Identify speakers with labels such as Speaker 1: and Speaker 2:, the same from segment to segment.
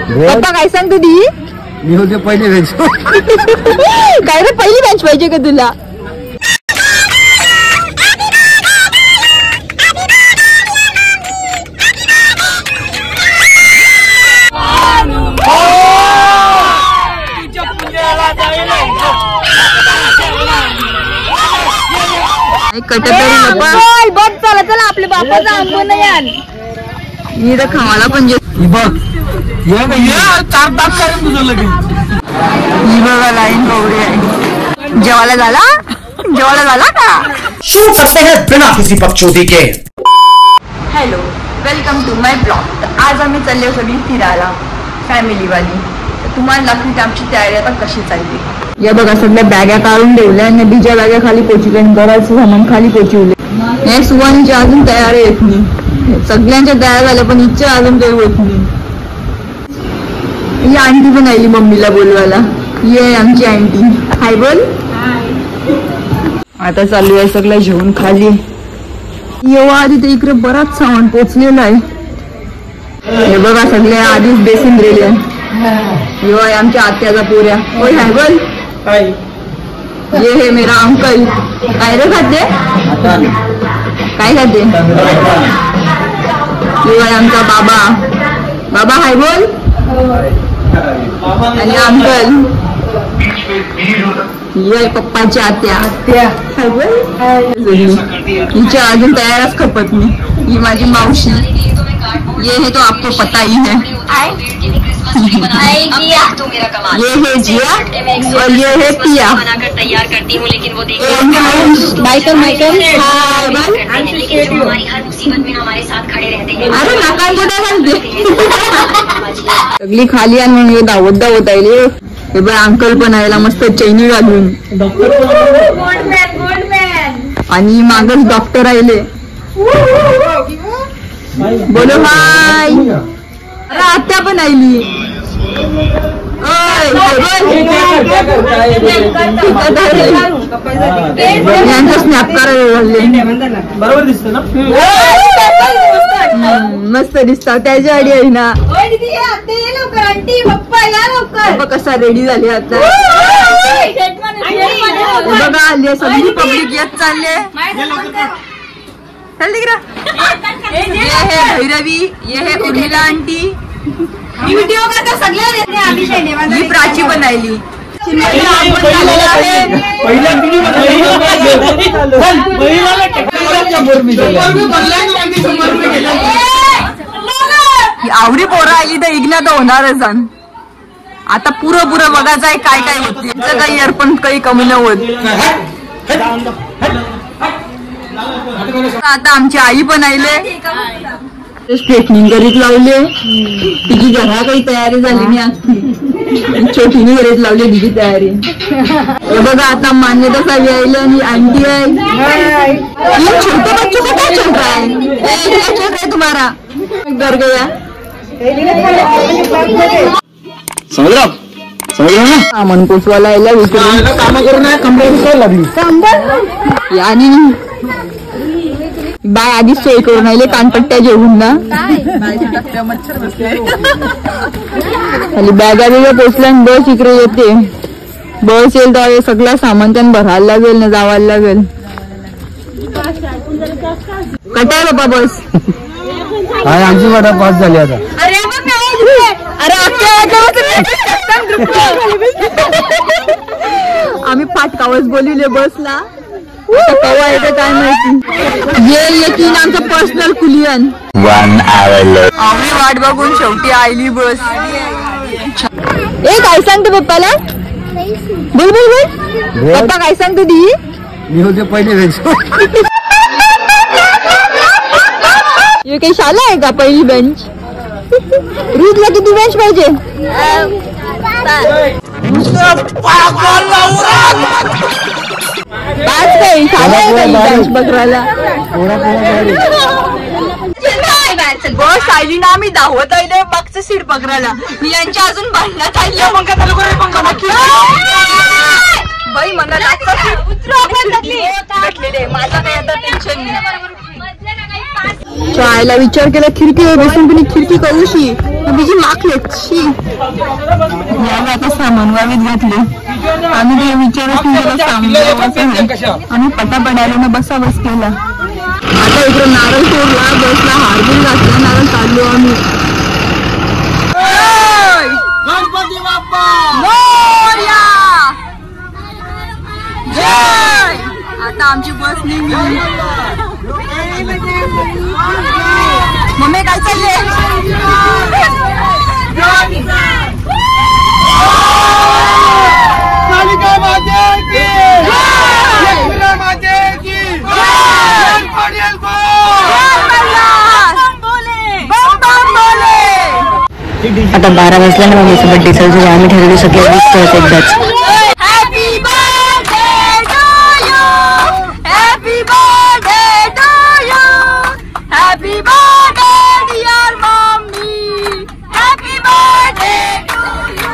Speaker 1: पप्पा काय सांगतो दी?
Speaker 2: मी होते पहिले बेंच.
Speaker 1: काय रे पहिली बेंच पाहिजे का तुला? बघ चला चला आपल्या बापाचा आंबो नाही आण. मी तर खावाला पण
Speaker 2: बघ चार तास करेन तुझं लगेच.
Speaker 1: ही बघा लाईन गौरी आहे. जेवायला झाला? जेवायला झाला का?
Speaker 3: शुरू करते हैं बिना किसी बकचोदी के.
Speaker 1: Hello, welcome to my blog. तर आज आम्ही चालले सगळी फिरायला फॅमिलीवाली. तर तुम्हाला दाखवते आमची तयारी आता कशी चालली. या बघा सगळ्या बॅगा काढून ठेवल्या. नदीच्या बॅगा खाली पोचवल्या आणि घराचं सामान खाली पोचवले. हे सुवानीची अजून तयारी येत नाही. सगळ्यांच्या तयार झाल्या पण इच्छा अजून काही होत नाही. ही आंटी पण आली मम्मीला बोलवायला. ये आमची आंटी. हाय बोल. आता चालू आहे सगळं जेवण खाली. येवा आधी तर इकडे बराच सामान पोचलेलं आहे. हे बघा सगळ्या आधीच बेसिन रेडी आहे. येवा आमच्या आत्याचा पोऱ्या. होय हाय बोल. ये हे मेरा अंकल. काय रे खाते? काय खाते? येवा आमचा बाबा. बाबा हाय बोल. आणि अंकल ये पप्पाची आत्या. हाय बोल. हिच्या अजून तयारच खपत नाही. ही माझी मावशी. ये है तो आपको पता ही है. ये है जिया और ये है पिया.
Speaker 4: तैयार करती हूँ लेकिन वो
Speaker 1: माइकल माइकल
Speaker 4: हमारी हर मुसीबत में हमारे साथ खड़े रहते हैं.
Speaker 1: अरे नाकान कुठे घालते. सगळी खाली आणि मग धावत धावत आली. हे बघ अंकल पण यायला मस्त चैनी घालून. आणि मागच डॉक्टर आले. बोलो हाय. अरे आत्या पण आली. यांचा स्नॅप करायला
Speaker 2: बरोबर दिसतं ना.
Speaker 1: मस्त दिसतात. त्याच्या आडी आहे ना. पप्पा कसा रेडी झाले आता. बघा आली सगळी पब्लिक येत चालले. ये है भैरवी. ये है उर्मिला आंटी. व्हिडिओ करता सगळ्या ही प्राची बनायली. आवडी पोरं आली तर इग्ना तर होणारच. आता पुरं बघायचं आहे काय काय होते. काही अर्पण काही कमी न होत. आता आमची आई पण आले. स्ट्रेटनिंग करीत लावले. तिची घरा काही तयारी झाली नाही. आज छोटीने करीत लावली तिची तयारी. हे बघा आता मान्यता सावी आली आणि आंटी आहे. छोटे बच्चों को क्या चल रहा है? क्या चल रहा है तुम्हारा? घर गया सामान पोचवायला यायला विचारून
Speaker 2: काम करून कंप्लेंट लागली.
Speaker 1: आणि बाय आधीच सोय करून आले कानपट्ट्या जेवून ना. खाली बॅगा बिगा पोचल्या. बस इकडे येते. बस येईल तर सगळं सामान त्यानं भरायला लागेल ना जावायला लागेल. कटाय बाबा बस.
Speaker 2: आमची वाटा पास झाली आता.
Speaker 1: आम्ही फाटकावच बोलिले बसला. कवा येते काय माहिती. ये येतील आमचं पर्सनल कुलियन. आम्ही वाट बघून शेवटी आली बस. ए काय सांगतो पप्पाला? बोल बोल बोल. पप्पा काय सांगतो दी?
Speaker 2: मी होते पहिले बेंच.
Speaker 1: ये काही शाला आहे का पहिली बेंच? रूजला किती बेंच पाहिजे? पाच काही शाला आहे का बेंच बघायला? बस आली ना. आम्ही धावत आहे मागचं सीट पकडायला. मी यांच्या अजून भांडण्यात आली. बाई मला भेटलेले. माझं काही आता टेन्शन नाही. आईला विचार केला खिडकी बसून पण खिडकी करूशी तुझी मागली आता सामान वावीत घातले आम्ही ते विचारच आम्ही पटापटायला ना बसा बस केला. आता इकडे नारळ सोडला बसला हारबिल घातला नारळ काढलो आम्ही.
Speaker 2: गणपती बाप्पा
Speaker 1: मोरया जय. आता आमची बस निघली. मम्मी काय चालले
Speaker 2: कालिका माते की जय माते की जय पटेल को
Speaker 5: आता 12 वाजल्या ना मम्मीचा बर्थडे चालू झाला. आम्ही ठरवलं सगळे दिसतोच एकदाच.
Speaker 1: Happy birthday to you happy birthday to you happy birthday dear mummy happy birthday to you.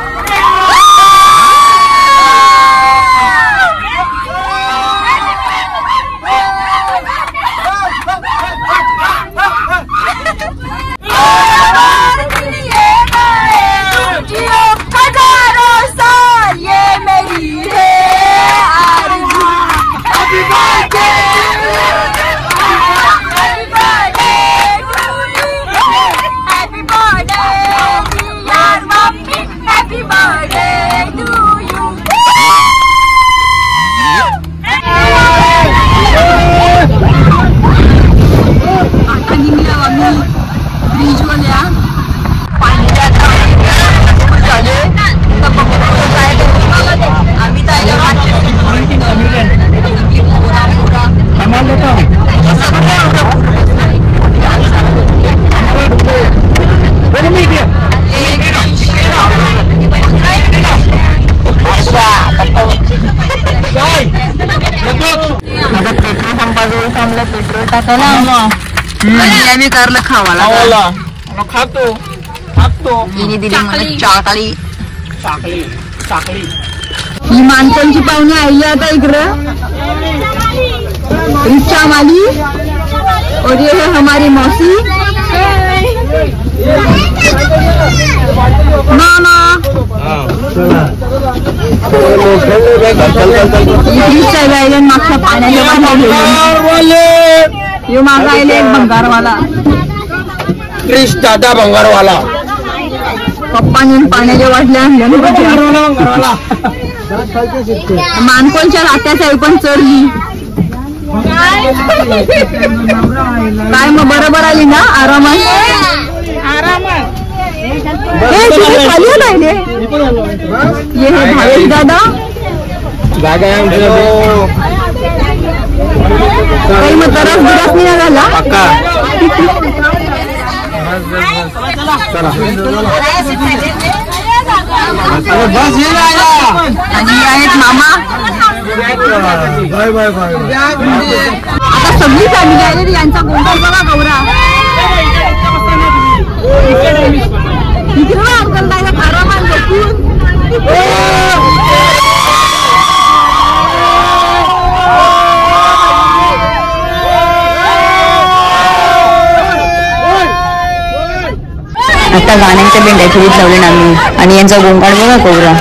Speaker 1: Petrol टाकायला आम्ही करलं खावाला
Speaker 2: खातो खातो
Speaker 1: हिने दिली मला चाकली
Speaker 2: चाकली चाकली.
Speaker 1: ही माणसांची पाहुणे आली आता इकडं रिक्षा वाली और ये है हमारी मौसी मामा. रिक्षा गायला मागच्या पाण्याच्या यो मागा आले एक भंगारवाला
Speaker 2: क्रिश दादा भंगारवाला
Speaker 1: पप्पाने पाण्याच्या बाटल्या आणल्या मानकोलच्या रात्याच आहे पण चढली काय मग बरोबर आली ना आरामात खाली राहिले. ये है भावेश दादा काही मग तरच दिवस नाही झाला आणि आहेत मामा. आता सगळी फॅमिली आहे यांचा गोंधळ बघा गौरा इकडे अंकल दादा आरामात बसून
Speaker 5: आता गाण्यांच्या बेंड्या खेळीत लावले ना आम्ही आणि यांचा गोंगाट बघा कोबरा.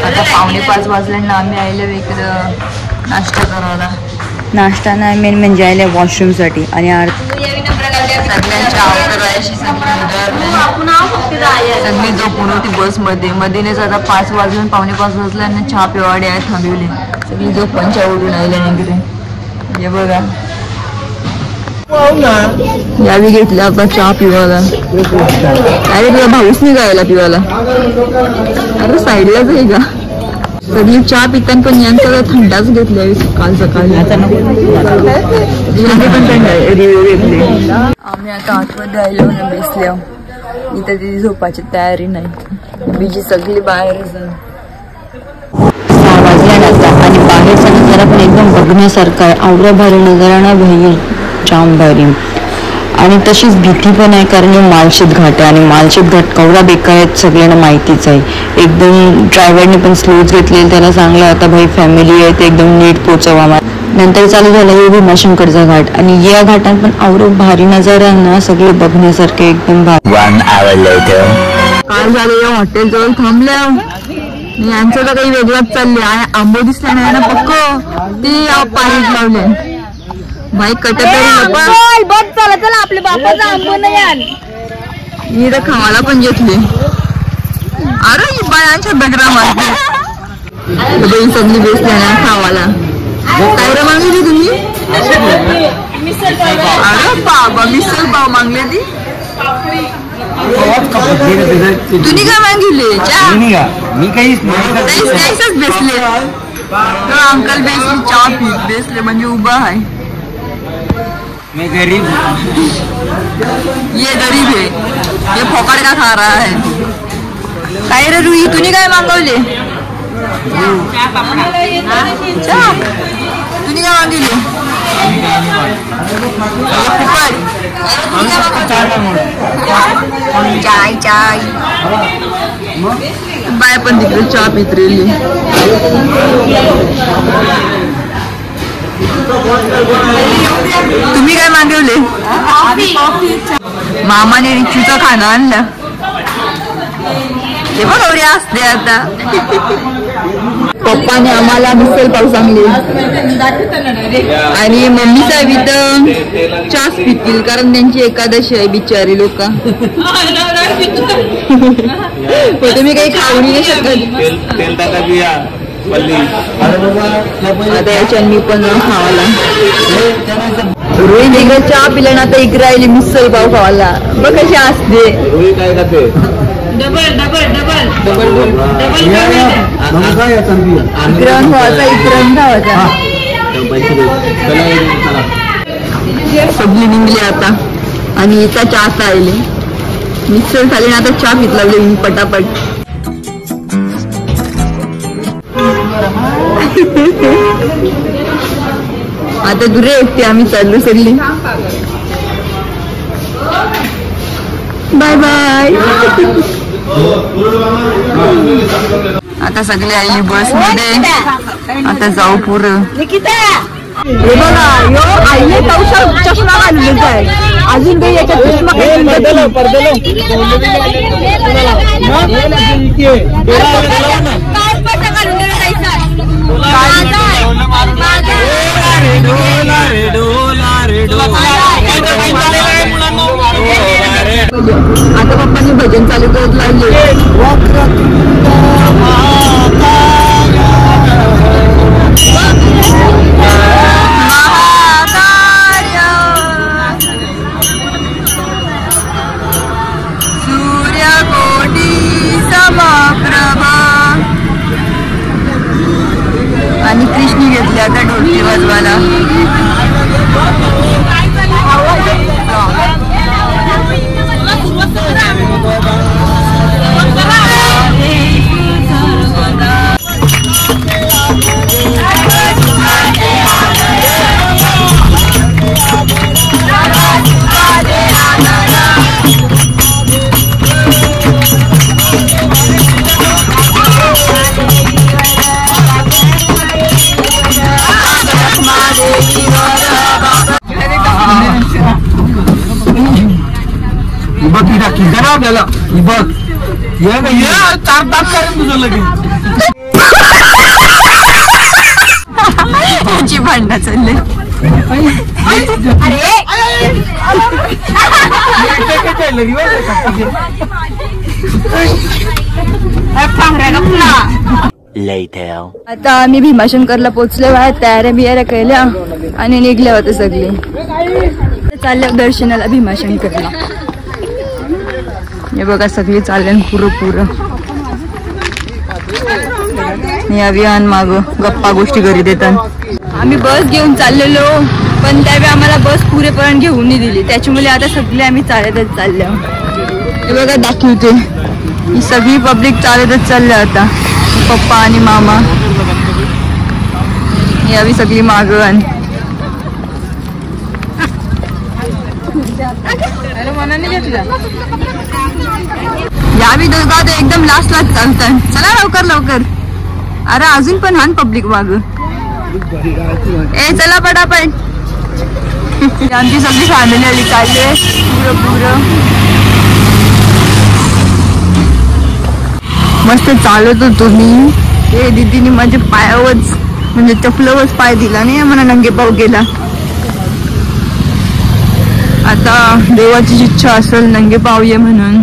Speaker 1: आता 4:45 वाजल्यानं आम्ही आयला इकडं नाश्ता करायला.
Speaker 5: नाश्ता नाही मेन म्हणजे आले वॉशरूम साठी आणि
Speaker 1: सगळ्यांच्या आवडरायशी सगळी झोपून होती बसमध्ये. मधीनेच आता 5 वाजून 4:45 वाजल्यानं चहा पिवाडे आहे थांबवले. सगळी झोपांच्या उडून आल्या इकडे. हे बघा यावी घेतल्या आता चहा पिवायला. अरे तुला भाऊच नाही गायला पिवायला. अरे साईडलाच आहे का सगळी चहा पिताना पण यांचा थंडाच घेतल्या काल सकाळी. पण रिव्ह्यू घेतले. आम्ही आता आतमध्ये आलो ना बेसल्या इथं तिची झोपाची तयारी नाही बीजी सगळी बाहेरच.
Speaker 5: 6 वाजल्यानंतर आणि बाहेरचा नजारा पण एकदम बघण्यासारखा आहे. आवरा भारी नजारा ना भैया. जाम भारी. आणि तशीच भीती पण आहे कारण मालशेत घाट आहे आणि मालशेत घाट केवढा बेकार आहे सगळ्यांना माहितीच आहे. एकदम ड्रायव्हरने पण स्लोच घेतलेली, त्याला सांगलं आता भाई फॅमिली आहे ते एकदम नीट पोचवा. नंतर चालू झालं हे भीमाशंकरचा घाट आणि या घाटात पण आवडं भारी नजारा आहे ना, सगळे बघण्यासारखे एकदम भारी.
Speaker 3: 1 hour later.
Speaker 1: काय झालं या हॉटेल जवळ थांबल्या यांचं तर काही वेगळंच चालले. आंबो दिसला नाही ना पक्क ते पाणी लावले भाई कट बघ. चला चला आपल्या बापाचा आंबो नाही आण मी तर खावाला पण घेतले. अरे बायांच्या बगरा मारते सगळी बेसल्या ना खावाला. काय रे मागली तुम्ही? अरे बाबा मिसळ पाव मागले ती. तुम्ही काय मागितले?
Speaker 2: मी काहीच
Speaker 1: बेसले अंकल बेसले चहा पी बेसले म्हणजे उभा आहे.
Speaker 2: मैं गरीब
Speaker 1: ये गरीब है ये फोकट का खा रहा है. काय रे रुई तुम्ही काय मागवले? तुम्ही काय मागितले? चाय चाय बाय पण तिकडे चहा पित रेली. तुम्ही काय मागवले? मामाने रिचूचं खाणं आणलं ते बघ एवढे असते आता. पप्पाने आम्हाला मिसळ पाव सांगली आणि मम्मी साहेब इथं चहाच पितील कारण त्यांची एकादशी आहे बिचारी लोक. तुम्ही काही खाऊ नाही शकत आता याच्यात मी पण खावाला. रोहित इकडे चहा पिला ना तर इकडे राहिली मिसळ पाव खावाला. बघ कशी असते. डबल इकरण खावाचा इकरण खावाचा. सगळी निघली आता आणि इथं चहा राहिले. मिक्सर झाले ना आता चहा पित लागले मी पटापट. आता दुरे एकटे आम्ही चाललो सगळी. Bye bye. आता सगळे आली बस मध्ये. आता जाऊ पुरं. हे बघा यो आईने चष्मा घालून आहे अजून काही याच्यात चष्मा आता पप्पांनी भजन चालू करत लागले. सूर्यकोटी समप्रभा आणि कृष्णी घेतले आता ढोलकी वाजवायला. आपल्याला बघ चार तास करेन तुझं लगेच. त्यांची भांडणं चालले. आता आम्ही भीमाशंकरला पोचलो आहे. तयाऱ्या बियाऱ्या केल्या आणि निघल्या होत्या सगळे. चालल्या दर्शनाला भीमाशंकरला. हे बघा सगळे चालले पुरं अभियान माग गप्पा गोष्टी करीत येतात. आम्ही बस घेऊन चाललेलो पण त्यावेळी आम्हाला बस पुरेपर्यंत घेऊन नाही दिली त्याच्यामुळे आता सगळे आम्ही चालतच चालल्या. हे बघा दाखवते ही सगळी पब्लिक चालतच चालल्या आता. पप्पा आणि मामा ही आम्ही सगळी माग. यावी दोघा ते एकदम लास्ट चालतात. चला लवकर लवकर. अरे अजून पण हान पब्लिक माग. ए चला पटापट. आमची सगळी फॅमिली आली. चालले पुरं मस्त चालत होतो मी. हे दीदीने माझ्या पायावरच म्हणजे चपलावरच पाय दिला नाही मला नंगे पाव गेला. आता देवाची इच्छा असेल नंगे पाव ये म्हणून.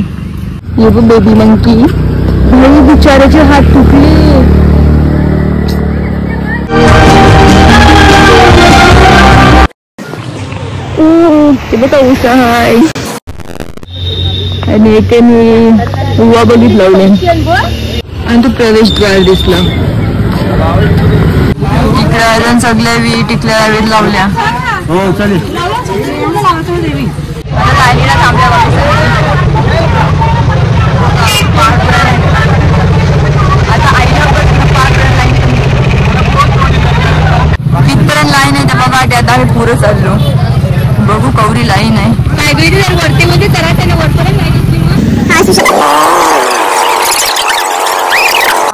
Speaker 1: ये बेबी मंकी. भाई बिचाराचे हात तुटले. ते बघा उसा हाय आणि एकाने उवा बघितला आणि तो प्रवेशद्वार दिसला. इकडे अजून सगळ्या टिकल्या वेळ लावल्या.
Speaker 2: हो चालेल.
Speaker 1: कितपर्यंत लाईन आहे ते बघा. ते आता आम्ही पुरं चाललो. बघू कवरी लाईन आहे. वरतीमध्ये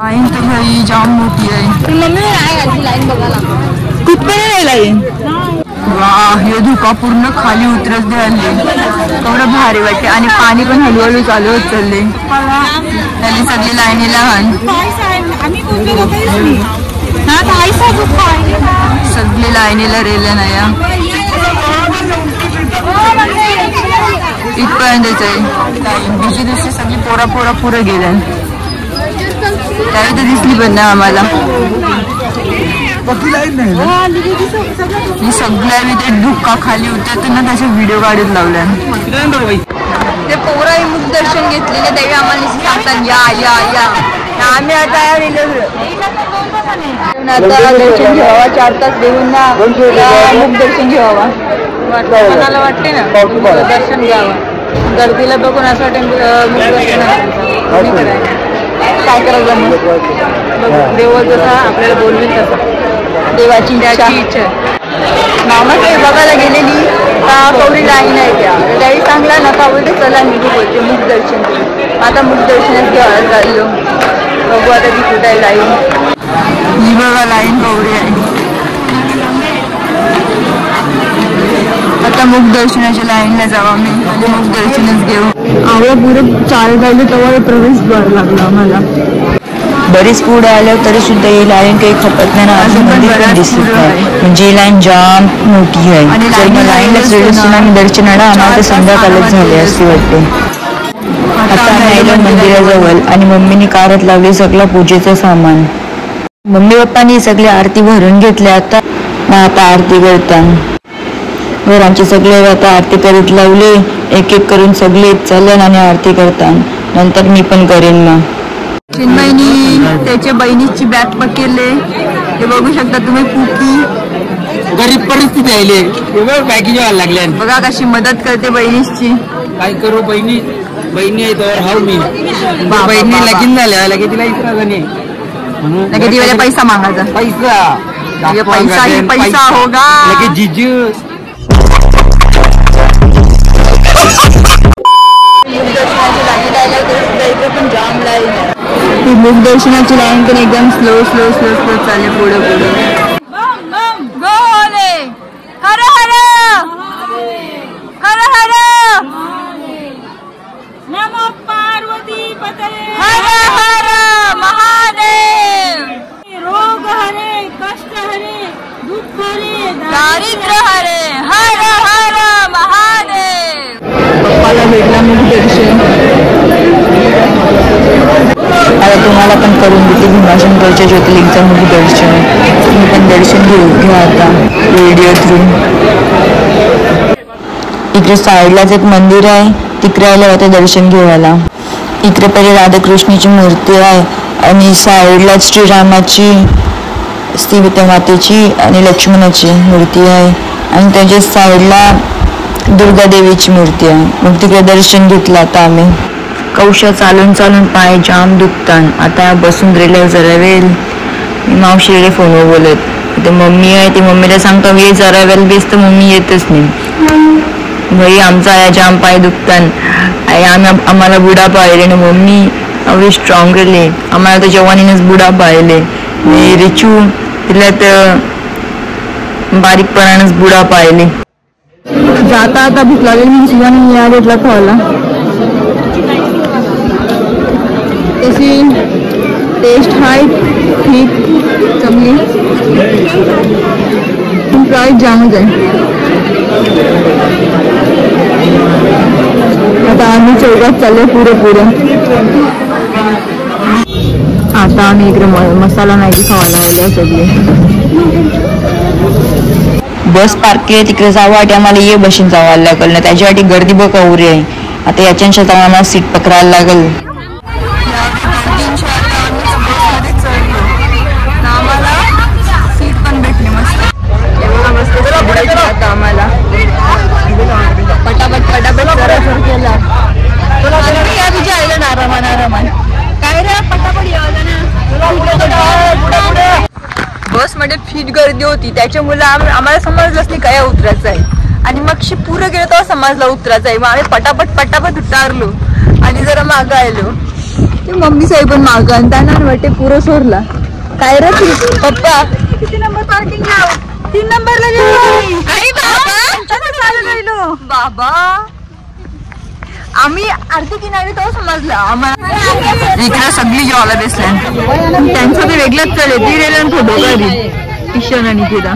Speaker 1: लाईन तर भाई जाम मोठी आहे. लाईन बघायला कुठपर्यंत आहे लाईन. वाह हे धुका पूर्ण खाली उतरत द्यायला एवढं भारी वाटते. आणि पाणी पण हळूहळू चालू होत चालले. त्याने सगळी लाईनीला सगळी लाईनीला रेल्या नाही. इथपर्यंतच आहे. दुसरी दुसरी सगळी पोरा पुरं गेल्या. त्यावेळी तर दिसली पण नाही आम्हाला. मी सगळ्या ते धुक्का खाली उतरतो ना त्याचे व्हिडिओ काढत लावल्या. ते पोराही मुख दर्शन घेतलेले त्यावेळी आम्हाला सांगतात या या या. आम्ही आता दर्शन घ्यावा. 4 तास देऊन ना मुख दर्शन घ्यावा मनाला वाटते ना. दर्शन घ्यावं. गर्दीला बघून असं वाटेल मुख दर्शन काय करायचं मग. देव जसा आपल्याला बोलवेल तसा. देवाची इच्छा. मामा ते बघायला गेलेली का कवरी लाईन आहे त्यावेळी चांगला नका बोलते चला निघू बोलते मुख दर्शन. आता मुख दर्शनच घ्यायला चाललो. बघू आता ती कुठे आहे लाईन. ही बघा लाईन कवरी आहे. आता मुख दर्शनाच्या लाईनला जावा मी आणि मुख दर्शनच घेऊ. आवडं पुरं चालत आलं तेव्हा प्रवेशद्वार लागला आम्हाला.
Speaker 5: बरीच पुढे आल्यावर तरी सुद्धा ही लाईन काही खपत नाही ना. अजून मंदिर पण दिसत नाही. म्हणजे ही लाईन जाम मोठी आहे. जर मग लाईनला श्रीदर्शन आणि दर्शनाला आम्हाला तर संध्याकाळच झाले असे वाटते. आता आम्ही आलो मंदिराजवळ आणि मम्मीने कारत लावले सगळं पूजेचं सामान. मम्मी पप्पांनी सगळी आरती भरून घेतली. आता आरती करतात. वर आमचे सगळे आता आरती करीत लावले. एक एक करून सगळे चालले आणि आरती करतात. नंतर मी पण करेन. मग
Speaker 1: चिन्मयनी त्याच्या बहिणीची बॅग पकडले. हे बघू शकता तुम्ही. कुकी
Speaker 2: गरीब परिस्थिती आहे. बॅगी जेवायला लागल्या.
Speaker 1: बघा कशी मदत करते बहिणीची.
Speaker 2: काय करू बहिणी आहे तर हाव मी. बहिणी लगीन झाल्या लगे तिला इतरायचं नाही म्हणून
Speaker 1: लगे दिवाळी पैसा मागायचा. पैसा होगा
Speaker 2: लगे जीजू.
Speaker 1: मुख दर्शनाची लाईन पण एकदम स्लो चालले पुढे पुढे. हर हर हर हर नमो पार्वती पते. हर हर महादेव. रोग हरे कष्ट हरे दुःख हरे दारिद्र्य हरे. हर हर महादेव. पप्पाला भेटला मुख दर्शन.
Speaker 5: आता तुम्हाला पण करून देते भीमाशंकरच्या ज्योतिर्लिंगचं मुख दर्शन. तुम्ही पण दर्शन घ्या आता व्हिडिओ थ्रू. इकडे साईडलाच एक मंदिर आहे. तिकडे आलं होतं दर्शन घ्यायला. इकडे पहिले राधाकृष्णाची मूर्ती आहे आणि साईडलाच श्रीरामाची सीता मातेची आणि लक्ष्मणाची मूर्ती आहे. आणि त्याच्या साईडला दुर्गा देवीची मूर्ती आहे. मग तिकडे दर्शन घेतलं आता आम्ही. कौशा चालून पाय जाम दुखतात. आता बसून राहिल्यावर जरा वेळ मी मावशीकडे फोनवर बोलत. ते मम्मी आहे ती मम्मीला सांगतो ये जरा वेळ बेस तर मम्मी येतच नाही. भाई आमचा या जाम पाय दुखतान आम्हाला बुडा पाहिले आणि मम्मी एवढी स्ट्रॉंग राहिली आम्हाला तर जवानीनेच बुडा पाहिले रिचू तिला तर बारीकपणानेच बुडा पाहिले. जाता आता भूक लागेल मी शिवानी या रेटला खायला. तशी टेस्ट हाय ठीक चांगली प्राईस जामच आहे. आता आम्ही चौकात चाललो पुरं आता आम्ही इकडे मसाला मॅगी खावायला आले सगळे. बस पार्क केली तिकडे जावं वाटे आम्हाला ये बशीन जावं लागल ना त्याच्यासाठी गर्दी बघ उरी आहे. आता याच्याशी जाऊन आम्हाला सीट पकडायला लागल. सीट पण भेटली मस्त आम्हाला पटापट सर केला आरामान काय रे पटापट बस मध्ये फिट गर्दी होती त्याच्यामुळे आम्हाला समजलंच नाही काय उतरायचं आहे आणि मग पुरं गेलं तेव्हा समजलं उतरायचं आहे. मग आम्ही पटापट उतारलो आणि जरा मागं आलो ते मम्मी साहेब पण मागं आणि त्यांना वाटते पुरं सोडला काय रे पप्पा किती नंबर पार्किंग 3 नंबरला गेलो बाबा आम्ही आरती किनारी तो समजलं आम्हाला. इकडे सगळी जेवायला बसल्या त्यांचं ते वेगळंच चालेल ती रेल्वे फोटो काढली किशन आणि तिला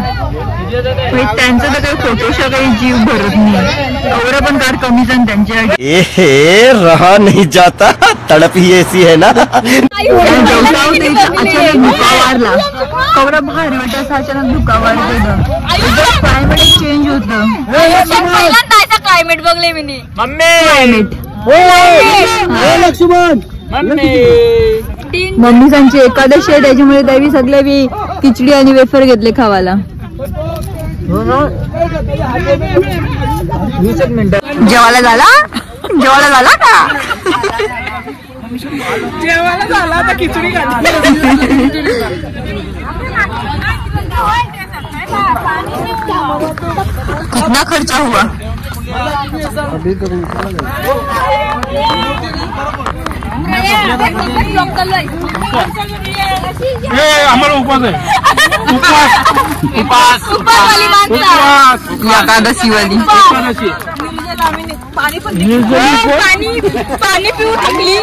Speaker 5: त्यांचं तर काही फोटोशा काही जीव भरत नाही कवरा पण कार कमी जण त्यांच्या
Speaker 3: रहा नहीं जाता तड़प ही ऐसी है ना.
Speaker 5: अचानक धुका वारला कवरा भारी वाटत अचानक धुका वारत क्लायमेट चेंज होत
Speaker 4: क्लायमेट बघले मी
Speaker 5: मम्मी सांगची एकादशी आहे त्याच्यामुळे त्यावी सगळे बी खिचडी आणि वेफर घेतले खावाला. जेवायला झाला का
Speaker 2: जेवायला झाला आता खिचडी
Speaker 5: कितना खर्चा हुआ
Speaker 2: हमारा उपास है
Speaker 5: एकादशी वाली
Speaker 4: पाणी पिऊ थकली.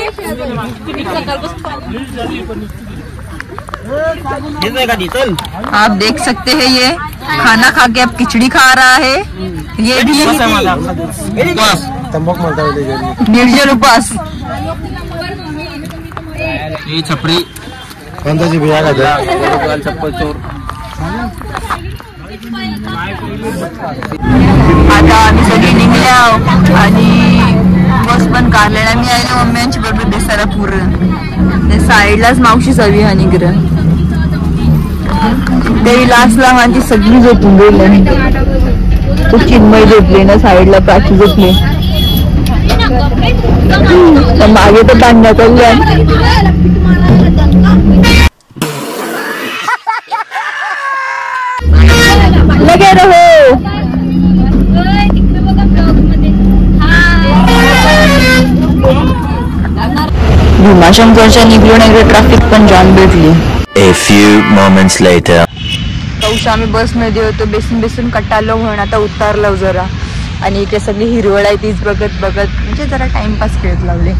Speaker 5: आप देख सकते हैं ये खाना खा के अब खिचड़ी खा रहा है. ये भी निर्जल उपास
Speaker 3: ये छपरी जी भैया का चप्पल चोर.
Speaker 5: आता आम्ही सगळे निघल्या आणि बस पण काढलेला मी आलो मम्म्यांची बरोबर दिसायला पूर्ण साईडलाच मावशी सवी आणि निघलं तरी लास्टला माझी सगळी झोपून गेली. तो चिन्मय झोपले ना साईडला प्राची झोपली मागे तर बांधण्या कळल्या. लगे रहो भीमाशंकरच्या निघून एकदा ट्रॅफिक पण जाम भेटली.
Speaker 3: A few moments later.
Speaker 5: पाऊस आम्ही बसमध्ये होतो बेसून कटालो म्हणून आता उतारलो जरा आणि इकडे सगळी हिरवळ आहे तीच बघत म्हणजे जरा टाइमपास खेळत लावले.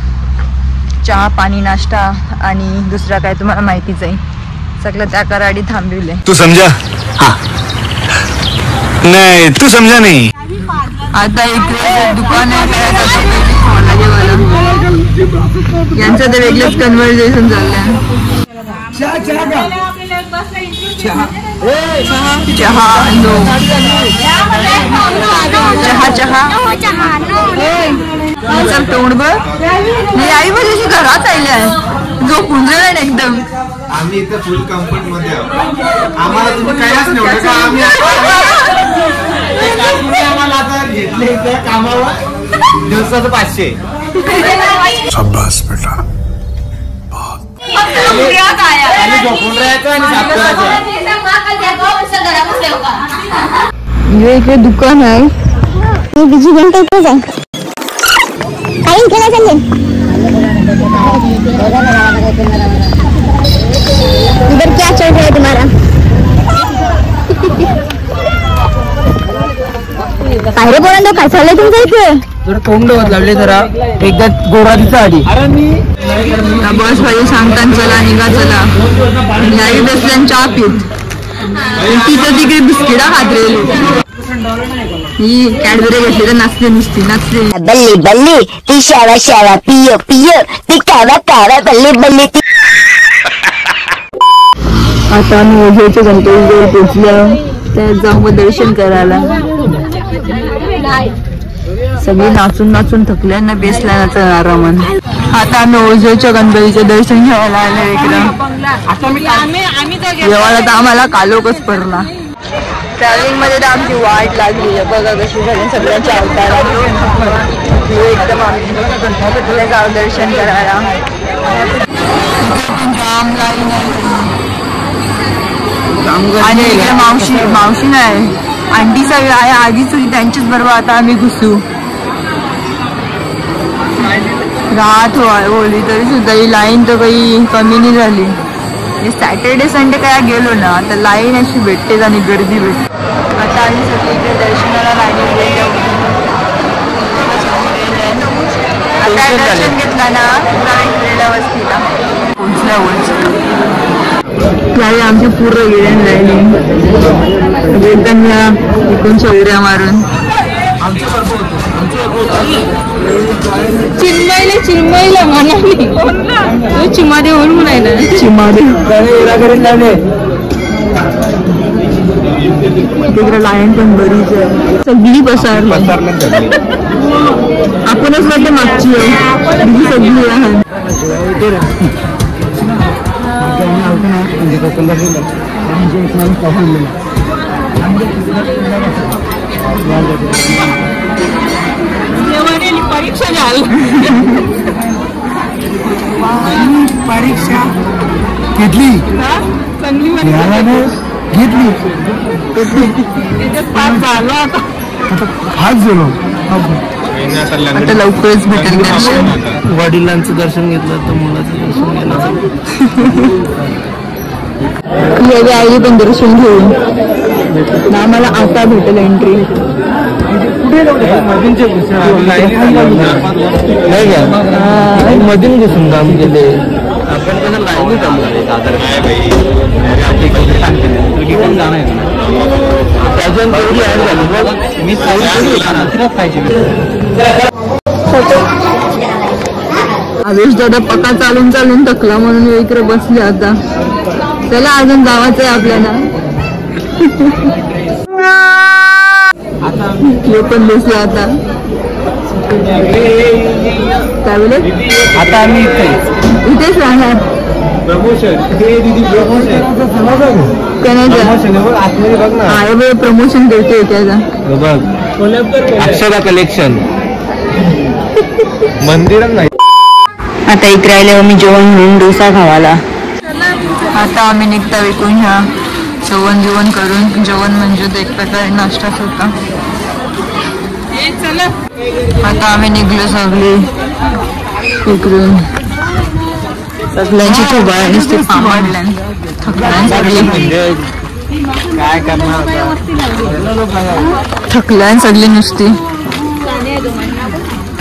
Speaker 5: चहा पाणी नाश्ता आणि दुसरा काय तुम्हाला माहितीच आहे सगळं त्या कराडी थांबविले.
Speaker 3: तू समझा नहीं तू समझा नहीं.
Speaker 5: आता इकडे दुकान आहे यांचं तर वेगळंच कन्व्हर्सेशन चाललंय. चहा चल तोंड बघ मी आई माझ्याशी घरात आले आहे जो पुंजळ ना एकदम.
Speaker 6: आम्ही इथे फुल कम्फर्ट मध्ये आहोत आम्हाला तुम्ही काहीच नव्हतं का आम्ही आम्हाला आता घेतले इथे कामावर दिवसाचं 500.
Speaker 3: शाबाश बेटा
Speaker 6: आणि झोपून राहायचं आणि साफ
Speaker 5: इकडे दुकान आहे
Speaker 7: मी बिजी बनते इथेच आहे. काही केलं चालले इधर क्या चल रहा है तुम्हारा? काय रे पोरांनो, काय चाललंय तुमच्या इथे?
Speaker 5: जर तोंड लावले जरा एकदा गोरातीचा आधी
Speaker 1: बस भाई सांगताना चला निघा चला. आई बसल्यान चहा पित तिथं तिकडे बिस्किटा खात रे. ही कॅडबरी घेतली तर नाचते नुसती नाचते.
Speaker 7: बल्ली बल्ली ती शावा शावा पियो पियो ती कावा कावा बल्ली बल्ली ती.
Speaker 1: आता आम्ही ओझेच्या गणपतीजवळ पोहोचलो. त्यात जाऊन दर्शन करायला. सगळे नाचून नाचून थकल्यांना बेसला नाचणार आरामान. आता आम्ही ओझेच्या गणपतीचं दर्शन घ्यायला आलो इकडं. जेव्हा तर आम्हाला कालोकच पडला. ट्रॅव्हलिंग मध्ये तर आमची वाट लागली. बघा कशी झाली सगळ्यांच्या अवतारा. एकदम आम्ही जाऊ दर्शन करायला. आणि इकडे मावशी नाही आंटीचा वेळ आहे. आधीच त्यांच्याच बरोबर आता आम्ही घुसू. रात होली तरी सुद्धा ही लाईन तर काही कमी नाही झाली. सॅटर्डे संडे काय गेलो ना आता लाईन अशी भेटते आणि गर्दी भेटते. आता आम्ही सगळे इकडे दर्शनाला लागले. आता दर्शन घेतला ना गेलेल्या वस्तीला पोहोचल्यावर त्यावेळी आमची पूर्ण गेल्यान राहिली. एकदम इकडूनच्या उड्या मारून चिन्मयला म्हणा चिमादे म्हणून आहे ना चिमादे तिकडे लाईन पण बरीच आहे. सगळी पसारली. आपणच वाटते मागची आहे सगळी आहे. परीक्षा
Speaker 2: परीक्षा घेतली
Speaker 1: आता लवकरच भेटेल दर्शन.
Speaker 5: वडिलांचं दर्शन घेतलं तर मुलाचं दर्शन घेणार.
Speaker 1: यावी आईली पण दर्शन घेऊन आम्हाला आता भेटेल एंट्री.
Speaker 5: मधून घुसून काम केले आपण त्यांना लाईन
Speaker 1: आवेश दादा पक्का चालून चालून थकला म्हणून इकडे बसले. आता चला अजून जावाचं आहे आपल्याला. हे पण बसले आता. काय बोले
Speaker 5: आता आम्ही
Speaker 1: इथेच राहणार. प्रमोशन करतोय त्याचा.
Speaker 3: अक्षरा कलेक्शन मंदिरात नाही.
Speaker 5: आता इकडे आल्यावर मी जेवण म्हणून डोसा खावाला.
Speaker 1: आता आम्ही निघता विकून ह्या जेवण करून. जेवण म्हणजे एक प्रकारे नाश्ताच होता. आता आम्ही निघलो सगळे इकडून. सगळ्यांची थोबाळ नुसते पामडल्यान थकल्यान सगळी.
Speaker 3: काय करणार
Speaker 1: थकल्यान सगळी नुसती.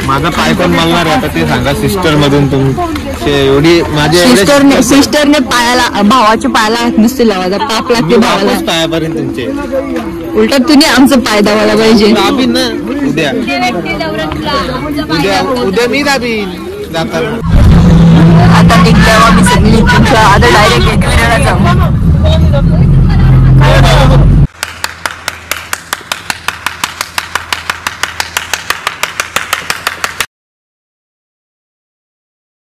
Speaker 3: माझा पाय पण मलणार आहे आता ते सांगा. सिस्टर मधून तुमचे एवढी माझे
Speaker 1: सिस्टरने पायाला भावाच्या पायाला नुसते लावायचा. पाप लागते भावाला
Speaker 3: पायापर्यंत तुमचे.
Speaker 1: उलट तुम्ही आमचं पाय दाबायला पाहिजे.
Speaker 3: दाबीन ना उद्या उद्या उद्या मी दाबीन जाताना.
Speaker 1: आता निघल्यावर आम्ही सगळी आता डायरेक्ट एकविराला जाऊ.